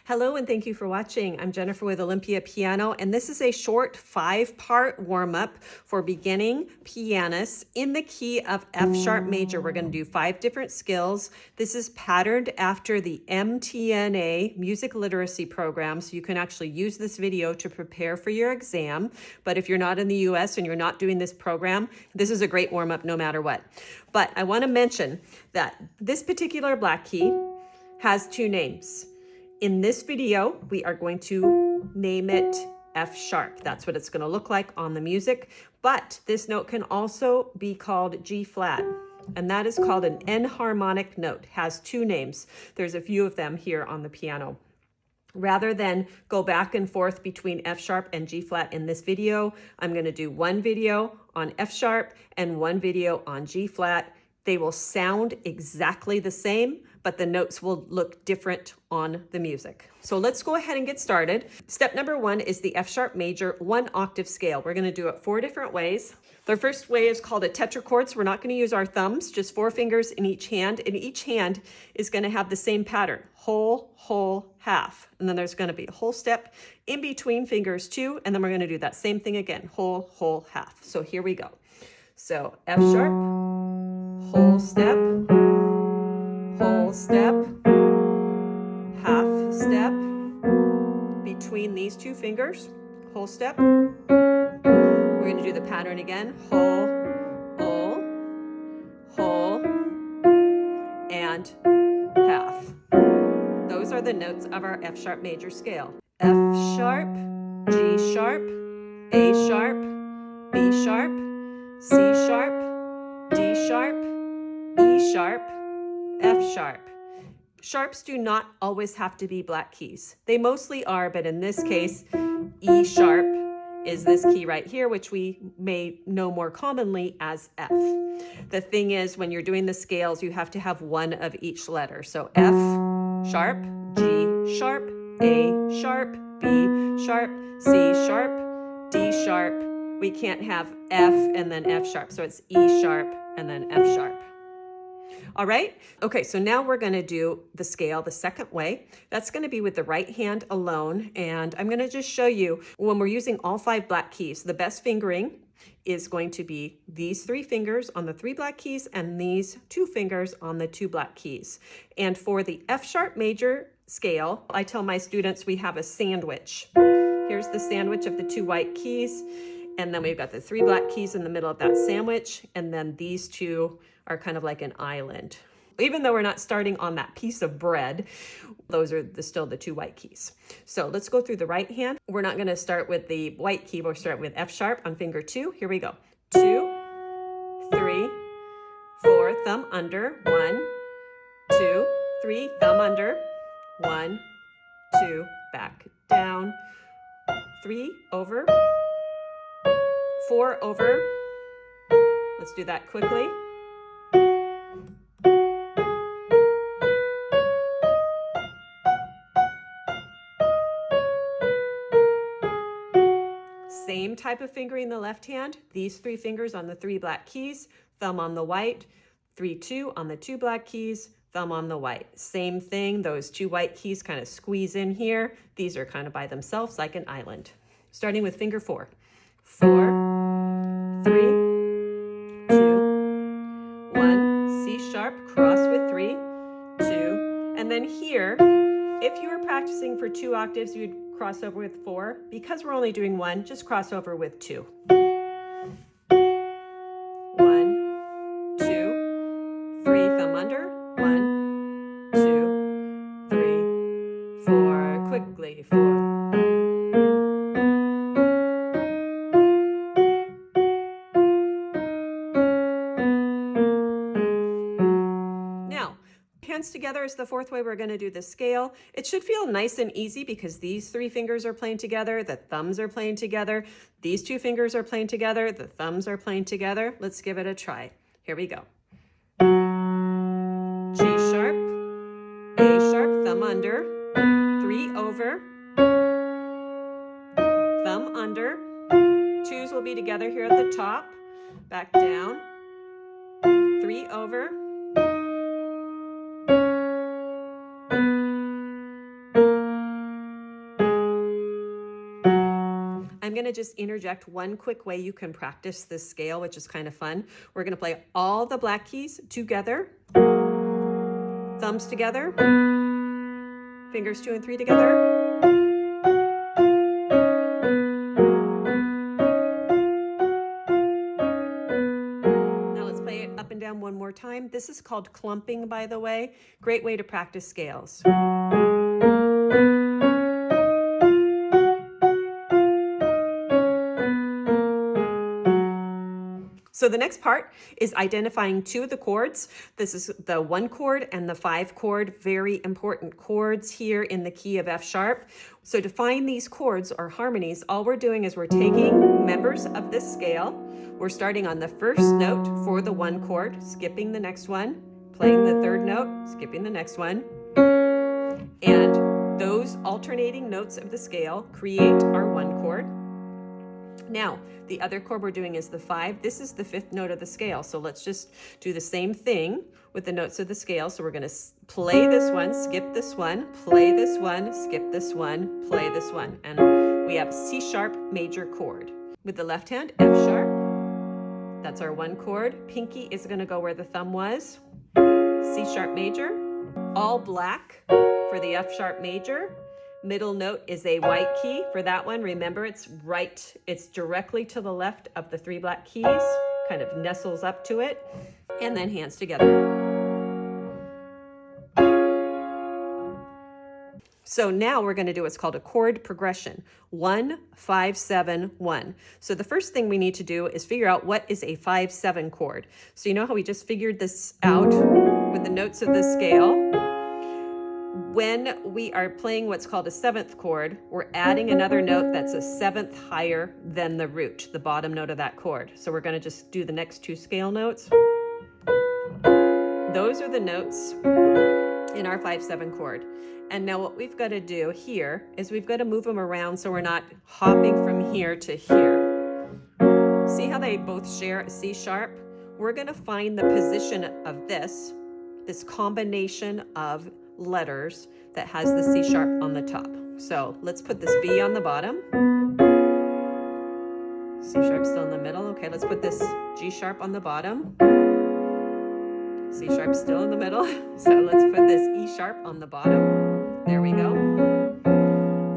Hello and thank you for watching. I'm Jennifer with Olympia Piano, and this is a short 5-part warm-up for beginning pianists in the key of F sharp major. We're going to do 5 different skills. This is patterned after the MTNA music literacy program, so you can actually use this video to prepare for your exam. But if you're not in the US and you're not doing this program, this is a great warm-up no matter what. But I want to mention that this particular black key has 2 names. In this video, we are going to name it F sharp. That's what it's going to look like on the music. But this note can also be called G flat, and that is called an enharmonic note. Has 2 names. There's a few of them here on the piano. Rather than go back and forth between F sharp and G flat in this video, I'm going to do one video on F sharp and one video on G flat. They will sound exactly the same, but the notes will look different on the music. So let's go ahead and get started. Step number 1 is the F sharp major 1 octave scale. We're going to do it 4 different ways. The first way is called a tetrachord. So we're not going to use our thumbs, just 4 fingers in each hand, and each hand is going to have the same pattern: whole, whole, half. And then there's going to be a whole step in between fingers too, and then we're going to do that same thing again: whole, whole, half. So here we go. So F sharp, whole step, half step, between these 2 fingers, whole step. We're going to do the pattern again: whole, whole, and half. Those are the notes of our F sharp major scale. F sharp, G sharp, A sharp, B sharp, C sharp, D sharp, E sharp, F sharp. Sharps do not always have to be black keys. They mostly are, but in this case, E sharp is this key right here, which we may know more commonly as F. The thing is, when you're doing the scales, you have to have one of each letter. So F sharp, G sharp, A sharp, B sharp, C sharp, D sharp. We can't have F and then F sharp, so it's E sharp and then F sharp. All right, okay, so now we're going to do the scale the second way. That's going to be with the right hand alone, and I'm going to just show you when we're using all 5 black keys, the best fingering is going to be these 3 fingers on the 3 black keys and these 2 fingers on the 2 black keys. And for the F sharp major scale, I tell my students we have a sandwich. Here's the sandwich of the 2 white keys, and then we've got the 3 black keys in the middle of that sandwich, and then these 2 are kind of like an island. Even though we're not starting on that piece of bread, those are still the 2 white keys. So let's go through the right hand. We're not going to start with the white key. We'll start with F sharp on finger 2. Here we go. 2, 3, 4, thumb under, 1, 2, 3, thumb under, 1, 2, back down, 3 over, 4 over. Let's do that quickly. Same type of fingering in the left hand. These 3 fingers on the 3 black keys, thumb on the white, 3, 2 on the 2 black keys, thumb on the white. Same thing, those 2 white keys kind of squeeze in here. These are kind of by themselves like an island. Starting with finger 4. 4, 3, 2, 1, C sharp, cross with 3, 2, and then here, if you were practicing for 2 octaves, you'd cross over with 4. Because we're only doing 1, just cross over with 2. 1, 2, 3, thumb under, 1, 2, 3, 4, quickly, 4. Hands together is the 4th way we're going to do the scale. It should feel nice and easy because these 3 fingers are playing together, the thumbs are playing together, these 2 fingers are playing together, the thumbs are playing together. Let's give it a try. Here we go. G sharp, A sharp, thumb under, 3 over, thumb under, 2s will be together here at the top, back down, 3 over, I'm going to just interject one quick way you can practice this scale, which is kind of fun. We're going to play all the black keys together, thumbs together, fingers 2 and 3 together. Now let's play it up and down one more time. This is called clumping, by the way. Great way to practice scales. So the next part is identifying 2 of the chords. This is the 1 chord and the 5 chord, very important chords here in the key of F sharp. So to find these chords or harmonies, all we're doing is we're taking members of this scale. We're starting on the first note for the 1 chord, skipping the next one, playing the 3rd note, skipping the next one. And those alternating notes of the scale create our 1 chord. Now, the other chord we're doing is the 5. This is the 5th note of the scale. So let's just do the same thing with the notes of the scale. So we're going to play this one, skip this one, play this one, skip this one, play this one. And we have C sharp major chord. With the left hand, F sharp. That's our 1 chord. Pinky is going to go where the thumb was. C sharp major. All black for the F sharp major. Middle note is a white key for that one. Remember, it's directly to the left of the 3 black keys, kind of nestles up to it, and then hands together. So now we're going to do what's called a chord progression, 1, 5, 7, 1. So the first thing we need to do is figure out what is a 5-7 chord. So you know how we just figured this out with the notes of the scale? When we are playing what's called a 7th chord, we're adding another note that's a 7th higher than the root, the bottom note of that chord. So we're going to just do the next 2 scale notes. Those are the notes in our 5-7 chord. And now what we've got to do here is we've got to move them around so we're not hopping from here to here. See how they both share a C sharp? We're going to find the position of this combination of letters that has the C sharp on the top. So let's put this B on the bottom. C sharp still in the middle. Okay, let's put this G sharp on the bottom. C sharp still in the middle. So let's put this E sharp on the bottom. There we go.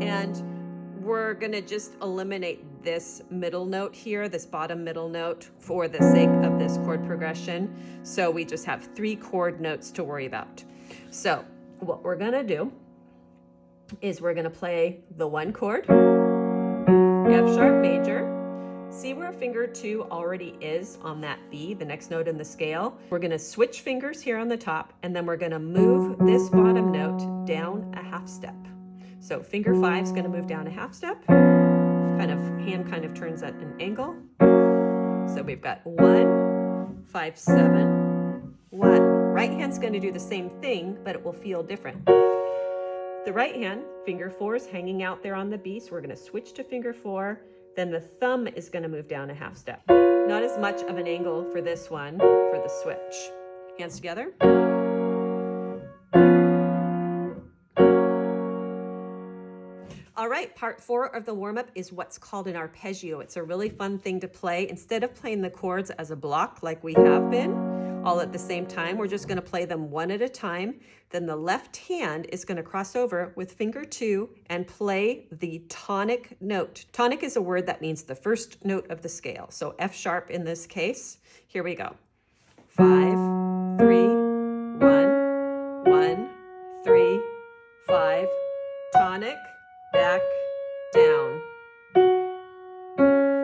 And we're gonna just eliminate this middle note here, this bottom middle note, for the sake of this chord progression. So we just have 3 chord notes to worry about. So what we're gonna do is we're gonna play the 1 chord, F sharp major. See where finger 2 already is on that B, the next note in the scale? We're gonna switch fingers here on the top, and then we're gonna move this bottom note down a half step. So finger 5 is gonna move down a half step, hand kind of turns at an angle. So we've got 1, 5, 7, 1. Right hand's going to do the same thing, but it will feel different. The right hand, finger 4 is hanging out there on the B, so we're going to switch to finger 4. Then the thumb is going to move down a half step. Not as much of an angle for this one, for the switch. Hands together. All right, part 4 of the warm-up is what's called an arpeggio. It's a really fun thing to play. Instead of playing the chords as a block like we have been, all at the same time, we're just going to play them one at a time. Then the left hand is going to cross over with finger 2 and play the tonic note. Tonic is a word that means the first note of the scale. So F sharp in this case. Here we go. 5, 3, 1, 1, 3, 5, tonic, back, down.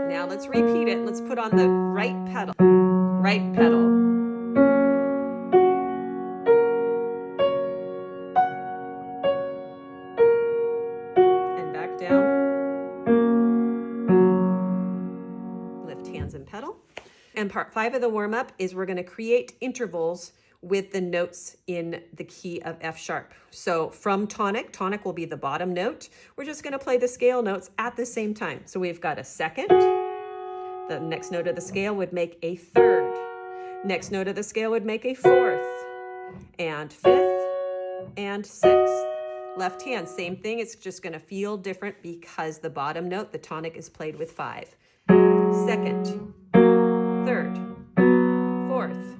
Now let's repeat it. Let's put on the right pedal. Right pedal. And back down. Lift hands and pedal. And part 5 of the warm-up is we're going to create intervals with the notes in the key of F sharp. So from tonic, tonic will be the bottom note. We're just going to play the scale notes at the same time. So we've got a second. The next note of the scale would make a third. Next note of the scale would make a fourth, and fifth, and sixth, Left hand, same thing. It's just going to feel different because the bottom note, the tonic, is played with 5. Second, third, fourth,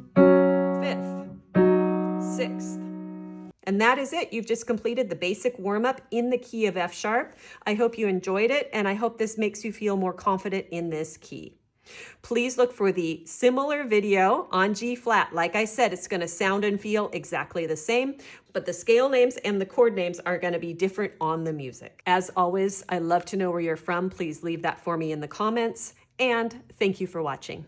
fifth, sixth. And that is it. You've just completed the basic warm-up in the key of F sharp. I hope you enjoyed it, and I hope this makes you feel more confident in this key. Please look for the similar video on G flat. Like I said, it's going to sound and feel exactly the same, but the scale names and the chord names are going to be different on the music. As always, I love to know where you're from. Please leave that for me in the comments, and thank you for watching.